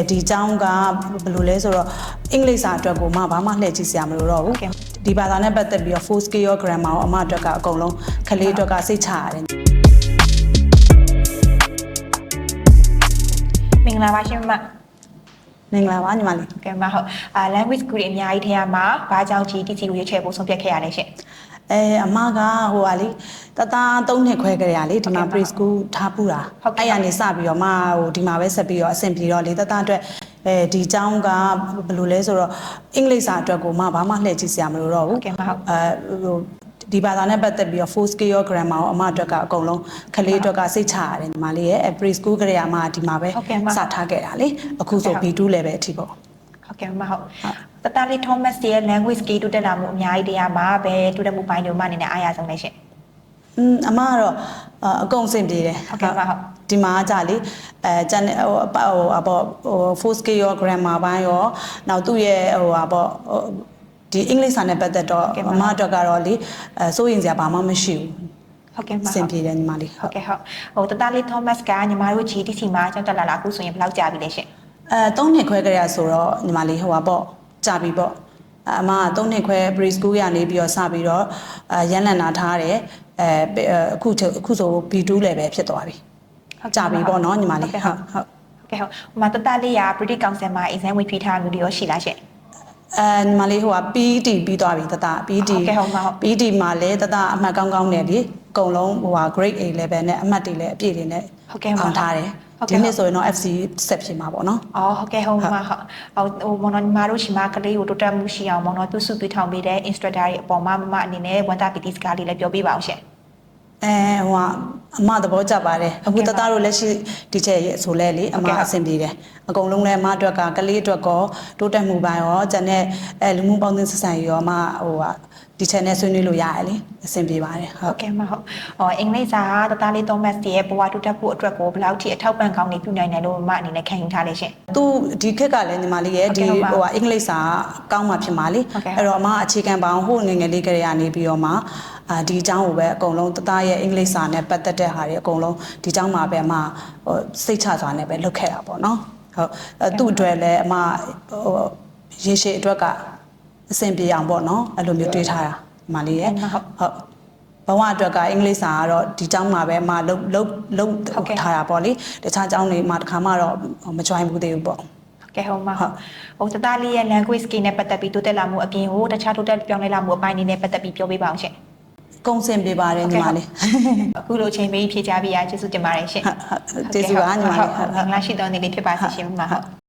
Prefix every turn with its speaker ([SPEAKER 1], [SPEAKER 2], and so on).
[SPEAKER 1] ဒီเจ้าကဘယ်လိုလဲဆိုတော့အင်္ဂလိပ်စာအတွက်ကိုမှဘာမှလှည့်ကြည့်စရာမလိုတော့ဘူးဒီဘာသာနဲ့ပတ်သက်ပြီးတော့ full scale grammar ကိုအမအတွက်ကအကုန်လုံးခလေးအတွက်ကစိတ်ချရတယ်
[SPEAKER 2] မင်္ဂလာပါရှင်မ
[SPEAKER 1] မင်္ဂလာပါညီမလေး
[SPEAKER 2] ကဲမဟုတ်language school အများကြီးထဲမှာဘာကြောင့် GTC ကိုရွေးချယ်ဖို့ဆုံးဖြတ်ခဲ့ရလဲရှင်
[SPEAKER 1] အမကဟိုပါလေတသား3နှစ်ခွဲကြရလေဒီမှာ preschool ထားပူတာအဲ့ရနေစပြီးတော့မဟိုဒီမှာပဲဆက်ပြီးတော့အဆင်ပြေတော့လေတသားအတွက်ဒီเจ้าကဘယ်လိုလဲဆိုတော့အင်္ဂလိပ်စာအတွက်ကိုမှဘာမှလှည့်ကြည့်စရာမလိုတော့ဘူး
[SPEAKER 2] ကဲမဟုတ်
[SPEAKER 1] ဟိုဒီဘာသာနဲ့ပတ်သက်ပြီးတော့ full scale grammar ကိုအမအတွက်ကအကုန်လုံးခလေးအတွက်ကစိတ်ချရတယ်ညီမလေးရဲ့ preschool ကြရမှာဒီမှာပဲစထားခဲ့တာလေအခုဆို B2 level အထိပေါ့
[SPEAKER 2] ဟုတ်ကဲ့မဟုတ်တတလေး Thomas ရဲ့ language skill တိုးတက်လာမှုအများကြီးတရားမှာပဲတိုးတက်မှုပိုင်းတွေမှအနေနဲ့အားရဆုံးလဲရှင်
[SPEAKER 1] အမကတော့အကုန်စင်ပြေတယ်
[SPEAKER 2] ဟုတ်ကဲ့မဟုတ်
[SPEAKER 1] ဒီမှာကြာလေကျန်ဟိုပေါ့full scale ရော grammar ပိုင်းရောနောက်သူ့ရဲ့ဟိုပေါ့ဒီအင်္ဂလိပ်စာနဲ့ပတ်သက်တော့အမအတွက်ကတော့လေစိုးရင်စရာဘာမှမရှိဘူး
[SPEAKER 2] ဟုတ်ကဲ့မ
[SPEAKER 1] စင်ပြေတယ်ညီမလေး
[SPEAKER 2] ဟုတ်ကဲ့ဟုတ်ဟိုတတလေး Thomas ကညီမတို့ GTC မှာကျောင်းတက်လာတာအခုဆိုရင်ဘယ်လောက်ကြာပြီလဲရှင်
[SPEAKER 1] 3နှစ်ခွဲကြရဆိုတော့ညီမလေးဟိုပါပေါ့ကြာပြီပေါ့အမက3နှစ်ခွဲ preschool ရနေပြီးတော့စပြီးတော့ရန်လန်နာထားတယ်အခုဆို B2 level ဖြစ်သွားပြီကြာပြီပေါ့နော်ညီမလေးဟုတ်ဟုတ်
[SPEAKER 2] ကဲ့ဟုတ်မတတလေးရ British Council မှာ exam ဝင်ဖြေထားမှုတွေရောရှိလားရှင်
[SPEAKER 1] ညီမလေးဟိုက PET ပြီးသွားပြီတတ PET PET မှာလည်းတတအမှတ်ကောင်းကောင်းနဲ့လေအကုန်လုံးဟိုဟာ grade A level နဲ့အမှတ်တွေလည်းအပြည့်တွေနဲ့
[SPEAKER 2] ဟုတ်ကဲ့ပါ
[SPEAKER 1] ထားတယ်ဒီနေ့ဆိုရင်တော့ FC ဆက်ဖြစ်မှာပေါ့နော်
[SPEAKER 2] ။အော်ဟုတ်ကဲ့ဟုတ်မှာဟိုမော်နော်ညီမတို့ရှိမှကလေးကိုတိုးတက်မှုရှိအောင်မော်နော်ပြုစုပေးထောင်ပေးတဲ့ instructor တွေအပေါ်မှာမမအနေနဲ့ဝန်တာပီတီစကားလေးလည်းပြောပြပါအောင်ရှင်
[SPEAKER 1] ။ဟိုအမသဘောကျပါတယ်။အခုတသားတို့လက်ရှိဒီချက်ရဲ့ဆိုလဲလေအမအဆင်ပြေတယ်။အကုန်လုံးလည်းအမအတွက်ကကလေးအတွက်ကောတိုးတက်မှုပိုင်းရောကျန်တဲ့လူမှုပေါင်းသင်းဆက်ဆံရေးရောအမဟိုဒီချက်နဲ့ဆွေးနွေးလို့ရတယ်လေအဆင်ပြေပါတယ်
[SPEAKER 2] ဟုတ်ကဲ့မဟုတ်အင်္ဂလိပ်စာတသားလေး Thomas ရဲ့ဘဝတိုးတက်ဖို့အတွက်ကိုဘယ်လောက်ထိအထောက်ပံ့ကောင်းနေပြုနိုင်တယ်လို့မအနေနဲ့ခံယူထားလဲရှင်
[SPEAKER 1] သူဒီခက်ကလည်းညီမလေးရဲ့ဒီဟိုအင်္ဂလိပ်စာကောင်းမှဖြစ်မှာလေအဲ့တော့အမအခြေခံပေါင်းဟိုငငယ်လေးကလေးကနေပြီးတော့မှဒီအကြောင်းကိုပဲအကုန်လုံးတသားရဲ့အင်္ဂလိပ်စာနဲ့ပတ်သက်တဲ့ဟာတွေအကုန်လုံးဒီအကြောင်းမှာပဲအမဟိုစိတ်ချစွာနဲ့ပဲလုပ်ခဲ့တာပေါ့နော်ဟုတ်သူ့အတွက်လည်းအမဟိုရေရှည်အတွက်ကအဆင်ပြေအောင်ပေါ့နော်အဲ့လိုမျိုးတွေးထားတာညီမလေးရဲ့ဟုတ်ဘဝအတွက်ကအင်္ဂလိပ်စာကတော့ဒီကျောင်းမှာပဲမလုံးထားတာပေါ့လေတခြားကျောင်းတွေမှာတစ်ခါမှတော့မ join ဘူးသေးဘူးပေါ့
[SPEAKER 2] ကဲဟုတ်မှာဟိုတသားလေးရဲ့ language skill နဲ့ပတ်သက်ပြီးတိုးတက်လာမှုအပြင်ဟိုတခြားတိုးတက်ပြောင်းလဲလာမှုအပိုင်းတွေနဲ့ပတ်သက်ပြီးပြောပြပါအောင်ရှင်
[SPEAKER 1] ကုံစင်ပေးပါတယ်ညီမလေး
[SPEAKER 2] အခုလိုချိန်ပေးဖြေချပေးရကျေးဇူးတင်ပါတယ်ရှင်
[SPEAKER 1] ကျေးဇူးပါညီမလေး
[SPEAKER 2] မင်္ဂလာရှိသောနေ့လေးဖြစ်ပါစေရှင်မဟုတ်